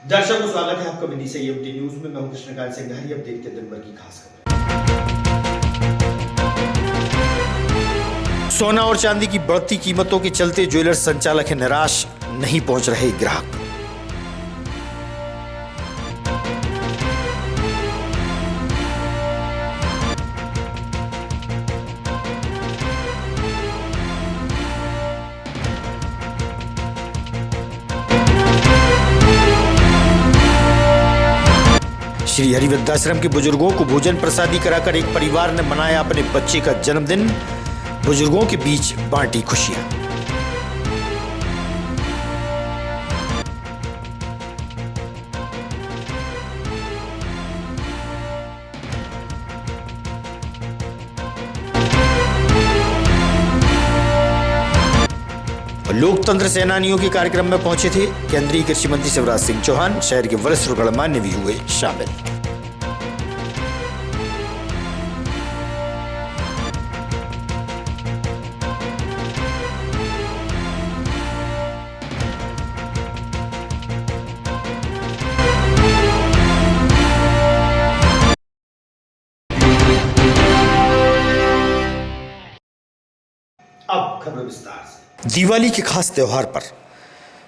दर्शकों स्वागत है आपका विदिशा एमटी न्यूज में। मैं हूं कृष्णकांत सिंघारी। अब देखते हैं दिन भर की खास खबर। सोना और चांदी की बढ़ती कीमतों के चलते ज्वेलर्स संचालक है निराश, नहीं पहुंच रहे ग्राहक। श्री हरिवृद्धाश्रम के बुजुर्गों को भोजन प्रसादी कराकर एक परिवार ने मनाया अपने बच्चे का जन्मदिन। बुजुर्गों के बीच बांटी खुशियां। लोकतंत्र सेनानियों के कार्यक्रम में पहुंचे थे केंद्रीय कृषि मंत्री शिवराज सिंह चौहान। शहर के वरिष्ठ और गणमान्य भी हुए शामिल। अब खबर विस्तार से। दिवाली के खास त्योहार पर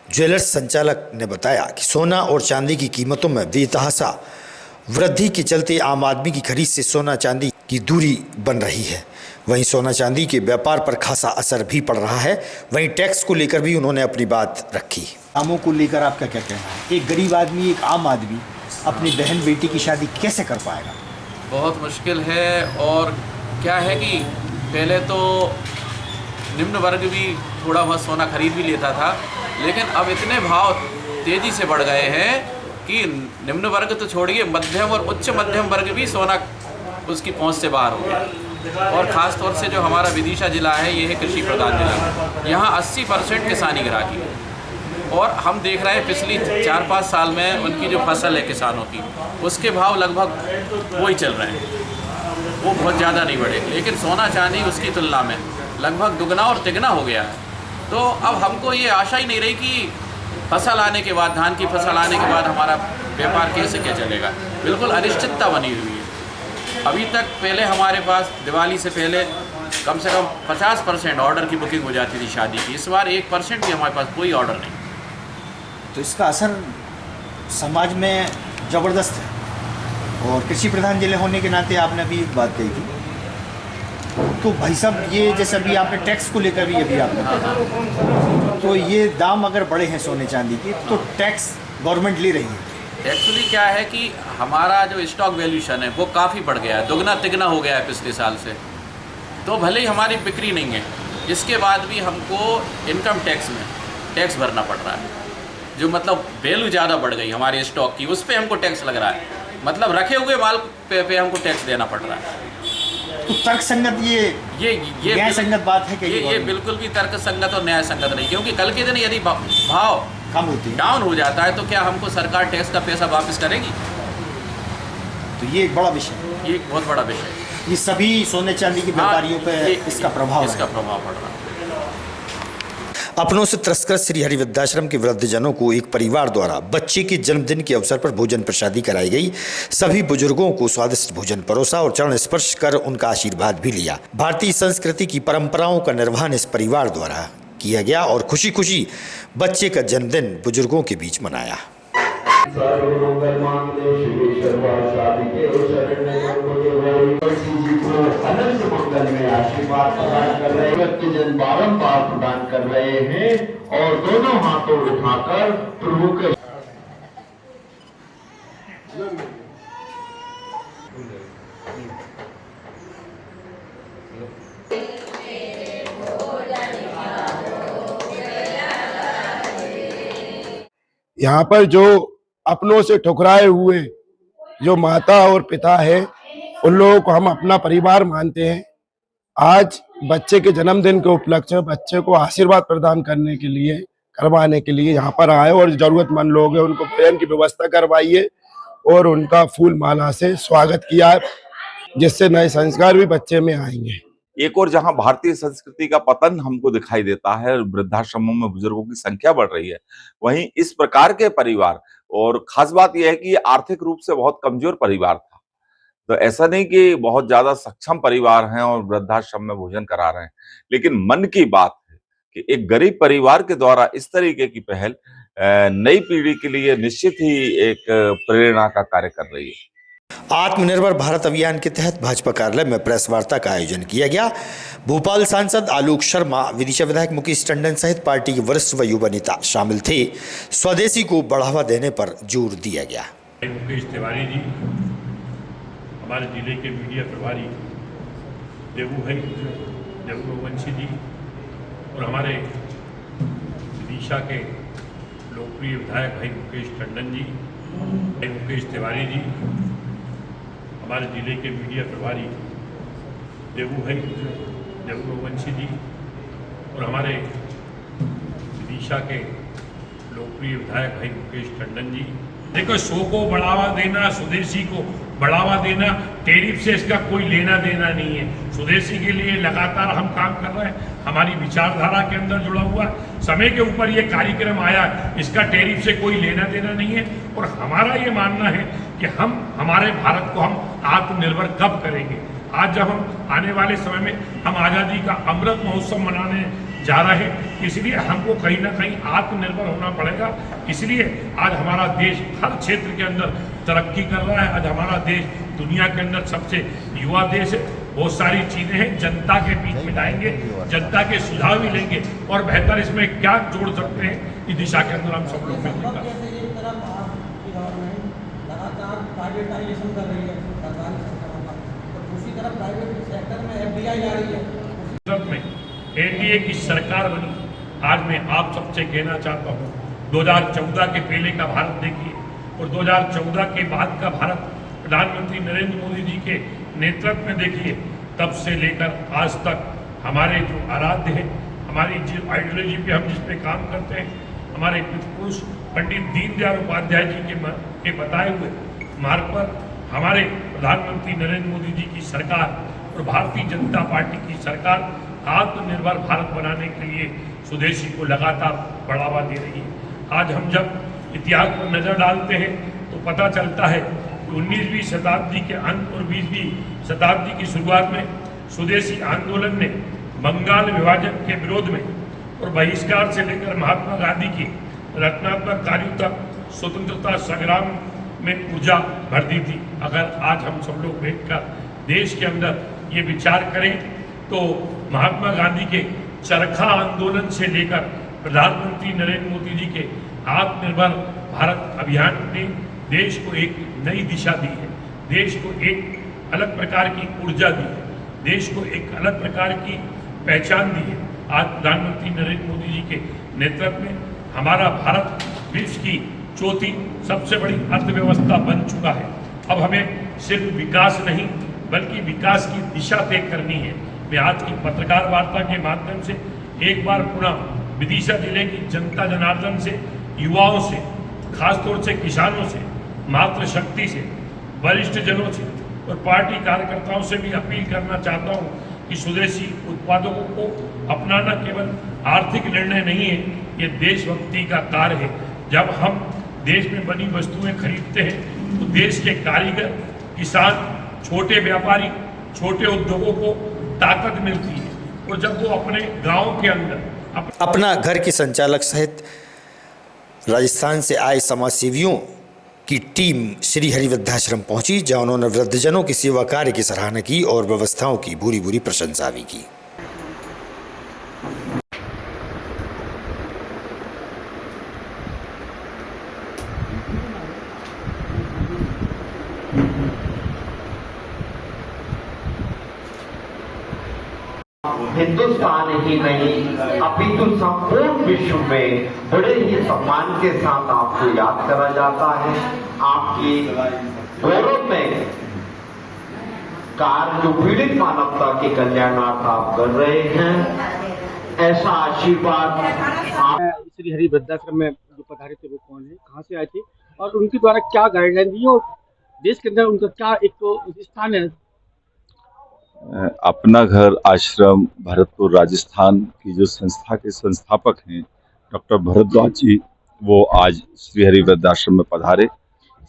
ज्वेलर्स संचालक ने बताया कि सोना और चांदी की कीमतों में बेतहाशा वृद्धि के चलते आम आदमी की खरीद से सोना चांदी की दूरी बन रही है। वहीं सोना चांदी के व्यापार पर खासा असर भी पड़ रहा है। वहीं टैक्स को लेकर भी उन्होंने अपनी बात रखी। दामों को लेकर आपका क्या कहना है? एक गरीब आदमी, एक आम आदमी अपनी बहन बेटी की शादी कैसे कर पाएगा? बहुत मुश्किल है। और क्या है कि पहले तो निम्न वर्ग भी थोड़ा बहुत सोना खरीद भी लेता था, लेकिन अब इतने भाव तेज़ी से बढ़ गए हैं कि निम्न वर्ग तो छोड़िए, मध्यम और उच्च मध्यम वर्ग भी सोना उसकी पहुंच से बाहर हो गया। और ख़ास तौर से जो हमारा विदिशा ज़िला है, ये है कृषि प्रधान जिला। यहाँ 80% किसानी ग्राहकी है। और हम देख रहे हैं पिछली 4-5 साल में उनकी जो फसल है किसानों की, उसके भाव लगभग वही चल रहे हैं, वो बहुत ज़्यादा नहीं बढ़े। लेकिन सोना चांदी उसकी तुलना में लगभग दुगना और तिगना हो गया है। तो अब हमको ये आशा ही नहीं रही कि फसल आने के बाद, धान की फसल आने के बाद हमारा व्यापार कैसे क्या चलेगा। बिल्कुल अनिश्चितता बनी हुई है। अभी तक पहले हमारे पास दिवाली से पहले कम से कम 50% ऑर्डर की बुकिंग हो जाती थी शादी की। इस बार 1% भी हमारे पास कोई ऑर्डर नहीं। तो इसका असर समाज में ज़बरदस्त है। और कृषि प्रधान जिले होने के नाते आपने अभी एक बात कही थी, तो भाई साहब ये जैसे अभी आपने टैक्स को लेकर भी अभी आपने कहा, तो ये दाम अगर बढ़े हैं सोने चांदी के, तो टैक्स गवर्नमेंट ले रही है। एक्चुअली क्या है कि हमारा जो स्टॉक वैल्यूशन है वो काफ़ी बढ़ गया है, दुगना तिगना हो गया है पिछले साल से। तो भले ही हमारी बिक्री नहीं है, इसके बाद भी हमको इनकम टैक्स में टैक्स भरना पड़ रहा है। जो मतलब वैल्यू ज़्यादा बढ़ गई हमारे स्टॉक की, उस पर हमको टैक्स लग रहा है। मतलब रखे हुए माल पे हमको टैक्स देना पड़ रहा है। तो तर्क संगत ये न्याय संगत बात है कि ये बिल्कुल भी तर्क संगत और न्याय संगत नहीं। क्योंकि कल के दिन यदि भाव कम होती है, डाउन हो जाता है, तो क्या हमको सरकार टैक्स का पैसा वापस करेगी? तो ये एक बड़ा विषय है। ये एक बहुत बड़ा विषय है। ये सभी सोने चांदी के व्यापारियों पे इसका प्रभाव पड़ रहा है। अपनों से त्रस्त श्री हरिवृद्धाश्रम के वृद्धजनों को एक परिवार द्वारा बच्चे के जन्मदिन के अवसर पर भोजन प्रसादी कराई गई। सभी बुजुर्गों को स्वादिष्ट भोजन परोसा और चरण स्पर्श कर उनका आशीर्वाद भी लिया। भारतीय संस्कृति की परंपराओं का निर्वहन इस परिवार द्वारा किया गया और खुशी खुशी बच्चे का जन्मदिन बुजुर्गों के बीच मनाया। अनंत मंगल में आशीर्वाद प्रदान कर रहे हैं, के जन बारंबार प्रदान कर रहे हैं और दोनों हाथों उठाकर प्रभु के यहाँ पर जो अपनों से ठुकराए हुए जो माता और पिता है, उन लोगों को हम अपना परिवार मानते हैं। आज बच्चे के जन्मदिन के उपलक्ष्य में बच्चे को आशीर्वाद प्रदान करने के लिए, करवाने के लिए यहाँ पर आए और जरूरतमंद लोग हैं उनको भोजन की व्यवस्था करवाइए और उनका फूल माला से स्वागत किया, जिससे नए संस्कार भी बच्चे में आएंगे। एक और जहां भारतीय संस्कृति का पतन हमको दिखाई देता है, वृद्धाश्रमों में बुजुर्गों की संख्या बढ़ रही है, वहीं इस प्रकार के परिवार और खास बात यह है कि ये आर्थिक रूप से बहुत कमजोर परिवार था। तो ऐसा नहीं कि बहुत ज्यादा सक्षम परिवार हैं और वृद्धाश्रम में भोजन करा रहे हैं, लेकिन मन की बात है कि एक गरीब परिवार के द्वारा इस तरीके की पहल नई पीढ़ी के लिए निश्चित ही एक प्रेरणा का कार्य कर रही है। आत्मनिर्भर भारत अभियान के तहत भाजपा कार्यालय में प्रेस वार्ता का आयोजन किया गया। भोपाल सांसद आलोक शर्मा, विदिशा विधायक मुकेश टंडन सहित पार्टी के वरिष्ठ व युवा नेता शामिल थे। स्वदेशी को बढ़ावा देने पर जोर दिया गया। मुकेश तिवारी जी, हमारे जिले के मीडिया प्रभारी देवू भाई, देवू वंशी जी, और हमारे विदिशा के लोकप्रिय विधायक भाई मुकेश टंडन जी, भाई मुकेश तिवारी जी, हमारे जिले के मीडिया प्रभारी देवू भाई, देवू वंशी जी, और हमारे विदिशा के लोकप्रिय विधायक भाई मुकेश टंडन जी। देखो, शो को बढ़ावा देना, स्वदेशी को बढ़ावा देना, टैरिफ से इसका कोई लेना देना नहीं है। स्वदेशी के लिए लगातार हम काम कर रहे हैं, हमारी विचारधारा के अंदर जुड़ा हुआ है। समय के ऊपर ये कार्यक्रम आया, इसका टैरिफ से कोई लेना देना नहीं है। और हमारा ये मानना है कि हम हमारे भारत को हम आत्मनिर्भर कब करेंगे। आज जब हम आने वाले समय में हम आज़ादी का अमृत महोत्सव मनाने जा रहे हैं, इसलिए हमको कहीं ना कहीं आत्मनिर्भर होना पड़ेगा। इसलिए आज हमारा देश हर क्षेत्र के अंदर तरक्की कर रहा है। आज हमारा देश दुनिया के अंदर सबसे युवा देश है। बहुत सारी चीज़ें हैं, जनता के बीच में लाएंगे, जनता के सुझाव भी लेंगे और बेहतर इसमें क्या जोड़ सकते हैं, इस दिशा के अंदर हम सब लोग मिलकर। प्राइवेटाइजेशन कर रही है सरकारी सेक्टर का, और दूसरी तरफ प्राइवेट सेक्टर में एफडीआई आ रही है। एनडीए की सरकार बनी। आज मैं आप सबसे कहना चाहता हूँ, 2014 के पहले का भारत देखिए और 2014 के बाद का भारत प्रधानमंत्री नरेंद्र मोदी जी के नेतृत्व में देखिए। तब से लेकर आज तक हमारे जो आराध्य हैं, हमारी जो आइडियोलॉजी पे हम जिस पे काम करते हैं, हमारे पुरुष पंडित दीनदयाल उपाध्याय जी के बताए हुए मार्ग पर हमारे प्रधानमंत्री नरेंद्र मोदी जी की सरकार और भारतीय जनता पार्टी की सरकार आत्मनिर्भर भारत बनाने के लिए स्वदेशी को लगातार बढ़ावा दे रही है। आज हम जब इतिहास पर नज़र डालते हैं तो पता चलता है कि 19वीं शताब्दी के अंत और 20वीं शताब्दी की शुरुआत में स्वदेशी आंदोलन ने बंगाल विभाजन के विरोध में और बहिष्कार से लेकर महात्मा गांधी की रचनात्मक कार्यों तक स्वतंत्रता संग्राम में ऊर्जा भर दी थी। अगर आज हम सब लोग बैठकर देश के अंदर ये विचार करें तो महात्मा गांधी के चरखा आंदोलन से लेकर प्रधानमंत्री नरेंद्र मोदी जी के आत्मनिर्भर भारत अभियान ने देश को एक नई दिशा दी है, देश को एक अलग प्रकार की ऊर्जा दी है, देश को एक अलग प्रकार की पहचान दी है। आज प्रधानमंत्री नरेंद्र मोदी जी के नेतृत्व में हमारा भारत विश्व की चौथी सबसे बड़ी अर्थव्यवस्था बन चुका है। अब हमें सिर्फ विकास नहीं बल्कि विकास की दिशा तय करनी है। मैं आज की पत्रकार वार्ता के माध्यम से एक बार पुनः विदिशा जिले की जनता जनार्दन से, युवाओं से, खासतौर से किसानों से, मातृशक्ति से, वरिष्ठ जनों से और पार्टी कार्यकर्ताओं से भी अपील करना चाहता हूँ कि स्वदेशी उत्पादों को अपनाना केवल आर्थिक निर्णय नहीं है, ये देशभक्ति का कार्य है। जब हम देश में बनी वस्तुएं खरीदते हैं तो देश के कारीगर, किसान, छोटे व्यापारी, छोटे उद्योगों को ताकत मिलती है और जब वो अपने गांव के अंदर अपना घर के संचालक सहित राजस्थान से आए समाजसेवियों की टीम श्री हरि वृद्धाश्रम पहुंची, जहां उन्होंने वृद्धजनों की सेवा कार्य की सराहना की और व्यवस्थाओं की भूरी भूरी प्रशंसा भी की। हिंदुस्तान ही नहीं अपितु संपूर्ण विश्व में बड़े ही सम्मान के साथ आपको याद करा जाता है। आपकी गौरव में कार्य जो पीड़ित मानवता के कल्याणार्थ आप कर रहे हैं, ऐसा आशीर्वाद आप श्री हरि वृद्धाश्रम में जो पधारे थे वो कौन है, कहाँ से आए थे और उनके द्वारा क्या गाइडलाइन दी और देश के अंदर उनका क्या एक स्थान है। अपना घर आश्रम भरतपुर राजस्थान की जो संस्था के संस्थापक हैं डॉक्टर भरद्वाज जी वो आज श्रीहरि वृद्धाश्रम में पधारे।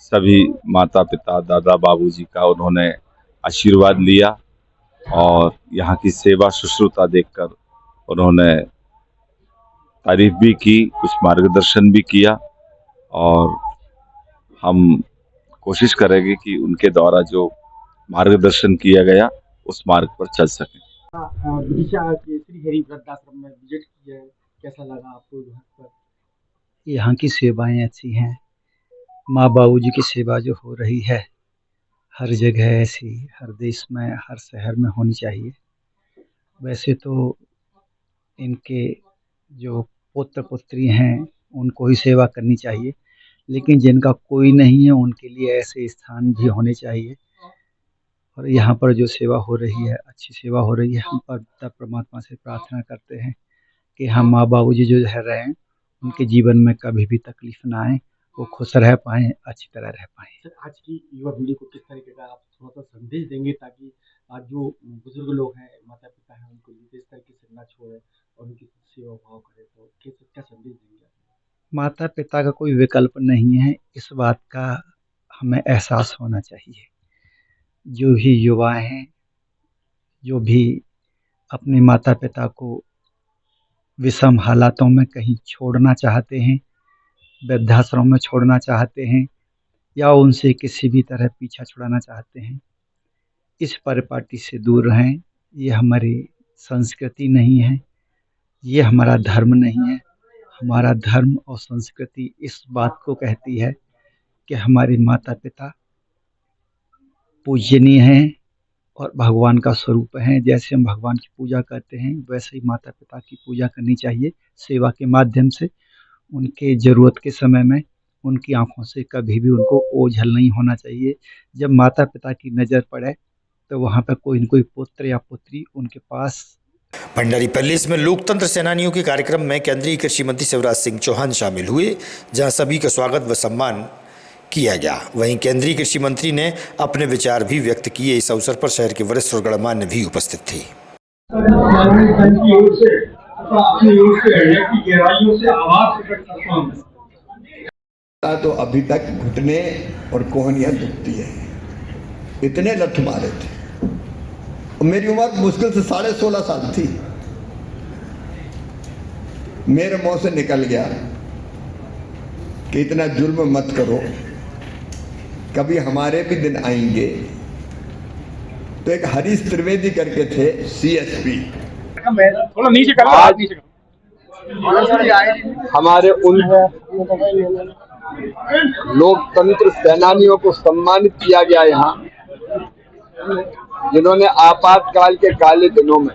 सभी माता पिता दादा बाबूजी का उन्होंने आशीर्वाद लिया और यहाँ की सेवा शुश्रूषा देखकर उन्होंने तारीफ भी की, कुछ मार्गदर्शन भी किया और हम कोशिश करेंगे कि उनके द्वारा जो मार्गदर्शन किया गया उस मार्ग पर चल सकें। विदिशा के श्रीहरि वृद्धाश्रम में विजिट किया, कैसा लगा आपको यहाँ पर? यहाँ की सेवाएं अच्छी हैं। माँ बाबूजी की सेवा जो हो रही है हर जगह ऐसी, हर देश में, हर शहर में होनी चाहिए। वैसे तो इनके जो पुत्र पुत्री हैं उनको ही सेवा करनी चाहिए, लेकिन जिनका कोई नहीं है उनके लिए ऐसे स्थान भी होने चाहिए। और यहाँ पर जो सेवा हो रही है, अच्छी सेवा हो रही है। हम परमात्मा से प्रार्थना करते हैं कि हम माँ बाबूजी जो रह रहे हैं उनके जीवन में कभी भी तकलीफ ना आए, वो खुश रह पाएँ, अच्छी तरह रह पाएँ। सर, आज की युवा पीढ़ी को किस तरीके का आप थोड़ा सा संदेश देंगे ताकि आज जो बुजुर्ग लोग हैं, माता पिता हैं, उनको इस तरीके से ना छोड़े और उनकी सेवा भाव करें, तो क्या संदेश देंगे? माता पिता का कोई विकल्प नहीं है, इस बात का हमें एहसास होना चाहिए। जो भी युवा हैं, जो भी अपने माता पिता को विषम हालातों में कहीं छोड़ना चाहते हैं, वृद्धाश्रम में छोड़ना चाहते हैं या उनसे किसी भी तरह पीछा छुड़ाना चाहते हैं, इस परिपाटी से दूर रहें। ये हमारी संस्कृति नहीं है, ये हमारा धर्म नहीं है। हमारा धर्म और संस्कृति इस बात को कहती है कि हमारे माता पिता पूजनीय हैं और भगवान का स्वरूप हैं। जैसे हम भगवान की पूजा करते हैं वैसे ही माता पिता की पूजा करनी चाहिए, सेवा के माध्यम से। उनके ज़रूरत के समय में उनकी आंखों से कभी भी उनको ओझल नहीं होना चाहिए। जब माता पिता की नज़र पड़े तो वहाँ पर कोई न कोई पुत्र या पुत्री उनके पास। भंडारी पैलेस में लोकतंत्र सेनानियों के कार्यक्रम में केंद्रीय कृषि मंत्री शिवराज सिंह चौहान शामिल हुए, जहां सभी का स्वागत व सम्मान किया गया। वहीं केंद्रीय कृषि मंत्री ने अपने विचार भी व्यक्त किए। इस अवसर पर शहर के वरिष्ठ और गणमान्य भी उपस्थित थे। तो अभी तक घुटने और कोहनियां दुखती है, इतने लठ मारे थे। मेरी उम्र मुश्किल से 16.5 साल थी। मेरे मुंह से निकल गया कि इतना जुल्म मत करो, कभी हमारे भी दिन आएंगे। तो एक हरीश त्रिवेदी करके थे CSP, आज हमारे उन लोकतंत्र सेनानियों को सम्मानित किया गया यहाँ, जिन्होंने आपातकाल के काले दिनों में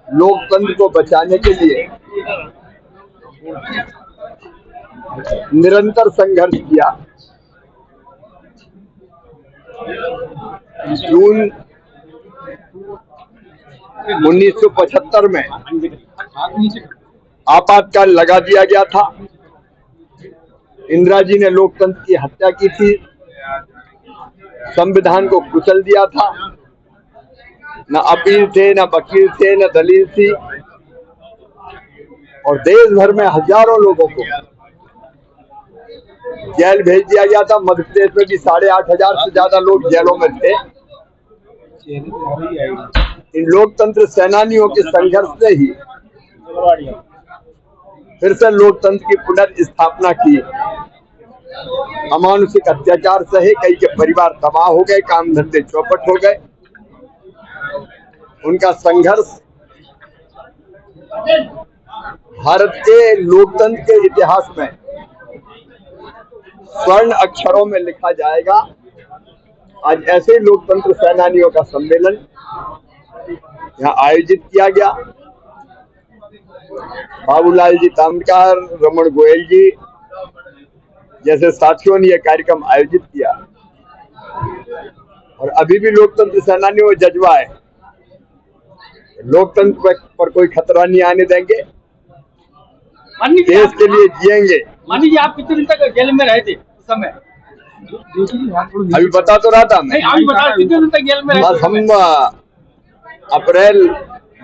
लोकतंत्र को बचाने के लिए निरंतर संघर्ष किया। जून 1975 में आपातकाल लगा दिया गया था। इंदिरा जी ने लोकतंत्र की हत्या की थी, संविधान को कुचल दिया था। न अपील थे, न वकील थे, न दलील थी, और देश भर में हजारों लोगों को जेल भेज दिया गया था। मध्य प्रदेश में भी 8,500 से ज्यादा लोग जेलों में थे। इन लोकतंत्र सेनानियों के संघर्ष से ही फिर से लोकतंत्र की पुनर्स्थापना की। अमानुषिक अत्याचार सहे, कई के परिवार तबाह हो गए, काम धंधे चौपट हो गए। उनका संघर्ष भारत के लोकतंत्र के इतिहास में स्वर्ण अक्षरों में लिखा जाएगा। आज ऐसे लोकतंत्र सेनानियों का सम्मेलन यहाँ आयोजित किया गया। बाबूलाल जी ताम्रकार, रमन गोयल जी जैसे साथियों ने यह कार्यक्रम आयोजित किया, और अभी भी लोकतंत्र सेनानियों को जज्बा है। लोकतंत्र पर कोई खतरा नहीं आने देंगे, देश के लिए जिएंगे। मानी जी, आप कितने दिन तक जेल में रहे थे उस समय? अभी बता तो रहा था मैं। अभी बता, कितने दिन तक जेल में रहे? बस हम अप्रैल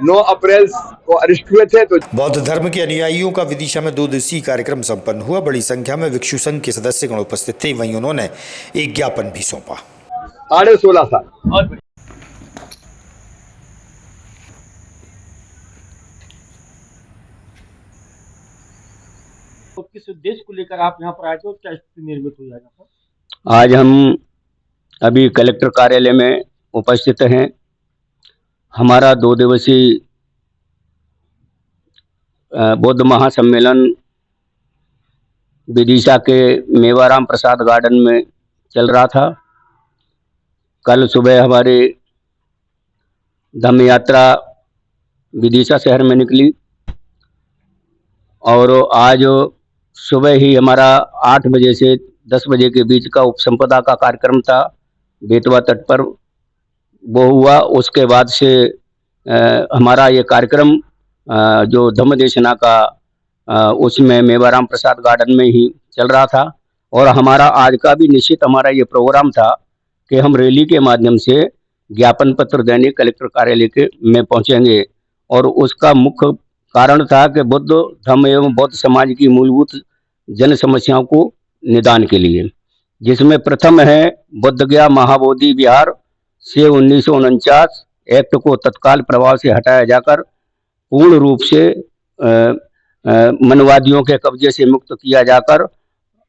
9 अप्रैल को अरेस्ट हुए थे। तो बौद्ध धर्म के अनुयायियों का विदिशा में 2 दिवसीय कार्यक्रम संपन्न हुआ। बड़ी संख्या में भिक्षु संघ के सदस्यगण उपस्थित थे। वहीं उन्होंने एक ज्ञापन भी सौंपा। 16.5 साल तो किस उद्देश्य को लेकर आप यहाँ पर आए थे और क्या स्थिति निर्मित हो जाएगा? आज हम अभी कलेक्टर कार्यालय में उपस्थित हैं। हमारा 2 दिवसीय बौद्ध महासम्मेलन विदिशा के मेवाराम प्रसाद गार्डन में चल रहा था। कल सुबह हमारी धम्म यात्रा विदिशा शहर में निकली और आज सुबह ही हमारा 8 बजे से 10 बजे के बीच का उपसंपदा का कार्यक्रम था बेतवा तट पर, वो हुआ। उसके बाद से हमारा ये कार्यक्रम जो धम्म देशना का उसमें मेवाराम प्रसाद गार्डन में ही चल रहा था। और हमारा आज का भी निश्चित हमारा ये प्रोग्राम था कि हम रैली के माध्यम से ज्ञापन पत्र देने कलेक्टर कार्यालय के में पहुंचेंगे। और उसका मुख्य कारण था कि बुद्ध धर्म एवं बौद्ध समाज की मूलभूत जन समस्याओं को निदान के लिए, जिसमें प्रथम है बुद्धगया महाबोधि विहार से 1949 एक्ट को तत्काल प्रभाव से हटाया जाकर पूर्ण रूप से मनवादियों के कब्जे से मुक्त किया जाकर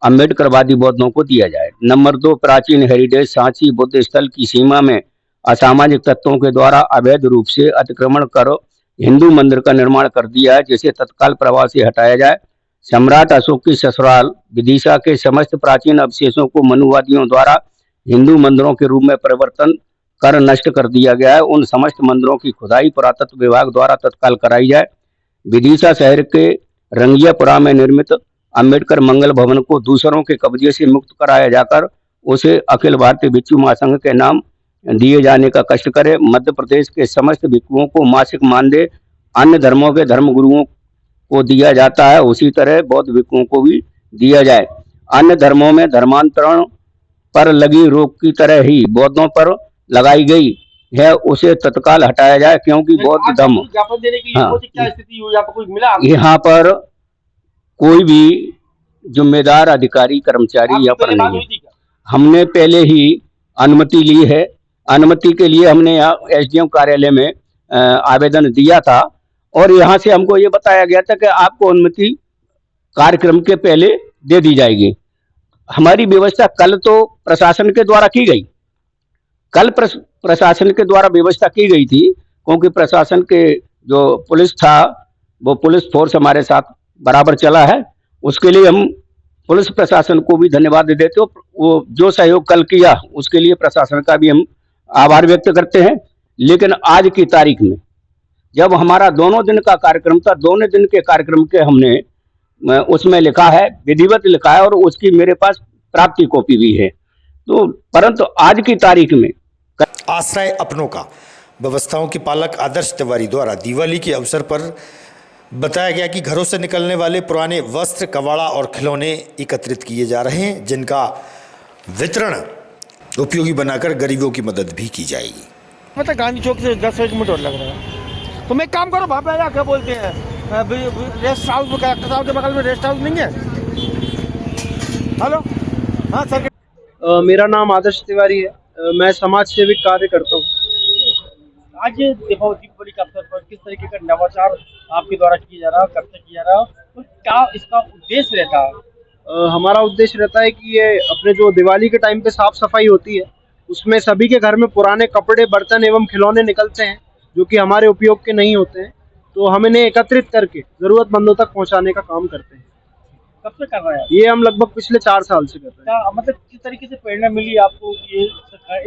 अम्बेडकरवादी बौद्धों को दिया जाए। नंबर 2, प्राचीन हेरिटेज सांची बुद्ध स्थल की सीमा में असामाजिक तत्वों के द्वारा अवैध रूप से अतिक्रमण कर हिंदू मंदिर का निर्माण कर दिया है, जिसे तत्काल प्रभाव से हटाया जाए। सम्राट अशोक की ससुराल विदिशा के समस्त प्राचीन अवशेषों को मनुवादियों द्वारा हिंदू मंदिरों के रूप में परिवर्तन कर नष्ट कर दिया गया है। उन समस्त मंदिरों की खुदाई पुरातत्व विभाग द्वारा तत्काल कराई जाए। विदिशा शहर के रंगियापुरा में निर्मित अम्बेडकर मंगल भवन को दूसरों के कब्जे से मुक्त कराया जाकर उसे अखिल भारतीय भिक्षु महासंघ के नाम दिए जाने का कष्ट करे। मध्य प्रदेश के समस्त भिक्षुओं को मासिक मानदेय अन्य धर्मों के धर्म गुरुओं को दिया जाता है, उसी तरह बौद्ध भिक्षुओं को भी दिया जाए। अन्य धर्मों में धर्मांतरण पर लगी रोक की तरह ही बौद्धों पर लगाई गई है, उसे तत्काल हटाया जाए, क्योंकि बौद्ध धर्म यहाँ पर कोई भी जिम्मेदार अधिकारी कर्मचारी यहाँ पर नहीं है। हमने पहले ही अनुमति ली है। अनुमति के लिए हमने यहाँ एसडीएम कार्यालय में आवेदन दिया था और यहाँ से हमको ये बताया गया था कि आपको अनुमति कार्यक्रम के पहले दे दी जाएगी। हमारी व्यवस्था कल तो प्रशासन के द्वारा की गई, कल प्रशासन के द्वारा व्यवस्था की गई थी, क्योंकि प्रशासन के जो पुलिस था वो पुलिस फोर्स हमारे साथ बराबर चला है। उसके लिए हम पुलिस प्रशासन को भी धन्यवाद देते हो। वो जो सहयोग कल किया उसके लिए प्रशासन का भी हम आभार व्यक्त करते हैं। लेकिन आज की तारीख में जब हमारा दोनों दिन का कार्यक्रम था, दोनों दिन के कार्यक्रम के हमने उसमें लिखा है, विधिवत लिखा है और उसकी मेरे पास प्राप्ति कॉपी भी है। तो परंतु आज की तारीख में आश्रय अपनों का व्यवस्थाओं के पालक आदर्श तिवारी द्वारा दिवाली के अवसर पर बताया गया कि घरों से निकलने वाले पुराने वस्त्र, कबाड़ा और खिलौने एकत्रित किए जा रहे हैं, जिनका वितरण उपयोगी बनाकर गरीबों की मदद भी की जाएगी। मतलब गांधी चौक से 10 मिनट और लग रहा है। तुम एक काम करो, वहाँ पे क्या बोलते हैं रेस्ट हाउस के बगल में रेस्ट हाउस नहीं है। हेलो, हाँ सर। मेरा नाम आदर्श तिवारी है, मैं समाज सेविक कार्य करता हूँ। आज दीपावली के अवसर पर किस तरीके का नवाचार आपके द्वारा किया जा रहा है, कब तक किया जा रहा है, तो क्या इसका उद्देश्य रहता है? हमारा उद्देश्य रहता है कि ये अपने जो दिवाली के टाइम पे साफ सफाई होती है, उसमें सभी के घर में पुराने कपड़े, बर्तन एवं खिलौने निकलते हैं जो कि हमारे उपयोग के नहीं होते हैं, तो हम इन्हें एकत्रित करके जरूरतमंदों तक पहुंचाने का काम करते हैं। कब से कर रहे हैं? ये हम लगभग पिछले 4 साल से कर रहे हैं। मतलब किस तरीके से प्रेरणा मिली आपको ये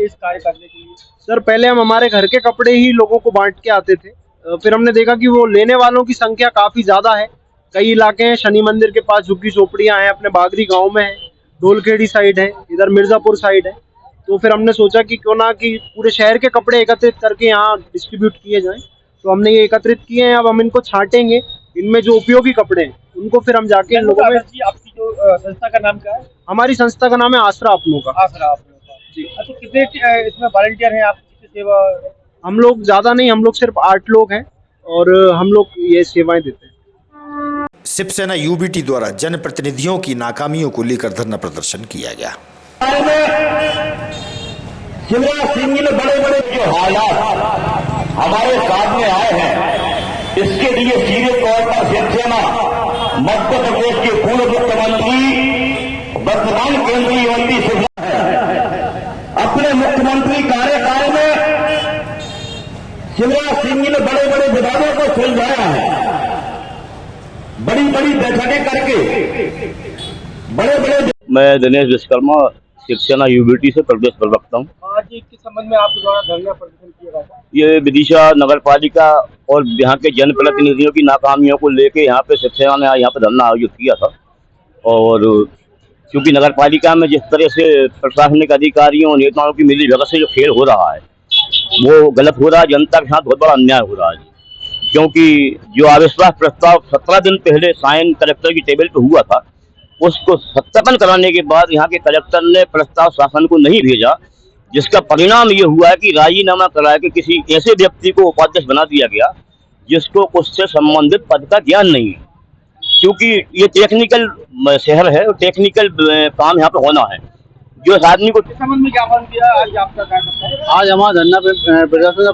इस कार्य करने के लिए? सर, पहले हम हमारे घर के कपड़े ही लोगों को बांट के आते थे, फिर हमने देखा कि वो लेने वालों की संख्या काफी ज्यादा है। कई इलाके हैं, शनि मंदिर के पास झुग्गी झोपड़ियां हैं, अपने बागरी गांव में है, ढोलखेड़ी साइड है, इधर मिर्जापुर साइड है। तो फिर हमने सोचा कि क्यों ना कि पूरे शहर के कपड़े एकत्रित करके यहाँ डिस्ट्रीब्यूट किए जाएं। तो हमने ये एकत्रित किए हैं। अब हम इनको छांटेंगे, इनमें जो उपयोगी कपड़े हैं उनको फिर हम जाके इन लोगों में। आपकी जो संस्था का नाम क्या है? हमारी संस्था का नाम है आसरा अपनों का। आसरा अपनों का जी। अच्छा, कितने इसमें वॉलंटियर हैं आप? सेवा हम लोग ज्यादा नहीं, हम लोग सिर्फ 8 लोग हैं और हम लोग ये सेवाएं देते हैं। शिवसेना यूबीटी द्वारा जनप्रतिनिधियों की नाकामियों को लेकर धरना प्रदर्शन किया गया। शिवराज सिंह जी ने बड़े बड़े जो हालात हमारे सामने आए हैं, इसके लिए सीधे तौर पर शिवसेना मध्य प्रदेश के पूर्व मुख्यमंत्री वर्तमान केंद्रीय मंत्री शिवराज है। अपने मुख्यमंत्री कार्यकाल में शिवराज सिंह जी ने बड़े बड़े विवादों को सुलझाया है, बड़ी बड़ी बैठकें करके बड़े बड़े। मैं दिनेश विश्वकर्मा शिवसेना यूबीटी से प्रदेश प्रवक्ता हूँ। आज इसके संबंध में आपके द्वारा धरना प्रदर्शन किया गया था। ये विदिशा नगर पालिका और यहाँ के जनप्रतिनिधियों की नाकामियों को लेके यहाँ पे शिवसेना ने यहाँ पे धरना आयोजित किया था। और क्योंकि नगर पालिका में जिस तरह से प्रशासनिक अधिकारियों और नेताओं की मिली भगत से जो खेल हो रहा है वो गलत हो रहा है, जनता के साथ बहुत बड़ा अन्याय हो रहा है। क्योंकि जो अविश्वास प्रस्ताव 17 दिन पहले साइन कलेक्टर की टेबल पे हुआ था, उसको सत्यापन कराने के बाद यहाँ के कलेक्टर ने प्रस्ताव शासन को नहीं भेजा, जिसका परिणाम ये हुआ है कि राजीनामा करा के किसी ऐसे व्यक्ति को उपाध्यक्ष बना दिया गया जिसको उससे संबंधित पद का ज्ञान नहीं है। क्योंकि ये टेक्निकल शहर है और टेक्निकल काम यहाँ पे होना है। जो इस आदमी को संबंध में ज्ञापन किया आज आपका कार्यक्रम? आज हमारा धरना प्रदर्शन का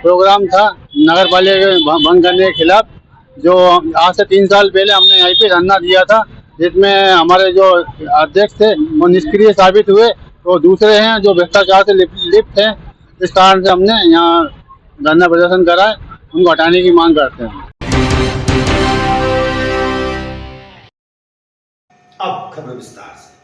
प्रोग्राम था नगर पालिका के भंग करने के खिलाफ। जो आज से 3 साल पहले हमने यहीं पे धरना दिया था, जिसमें हमारे जो अध्यक्ष थे वो निष्क्रिय साबित हुए, तो दूसरे हैं जो भ्रष्टाचार से लिप्त हैं। इस कारण से हमने यहाँ धरना प्रदर्शन करा है, उनको हटाने की मांग करते हैं। अब खबर विस्तार से।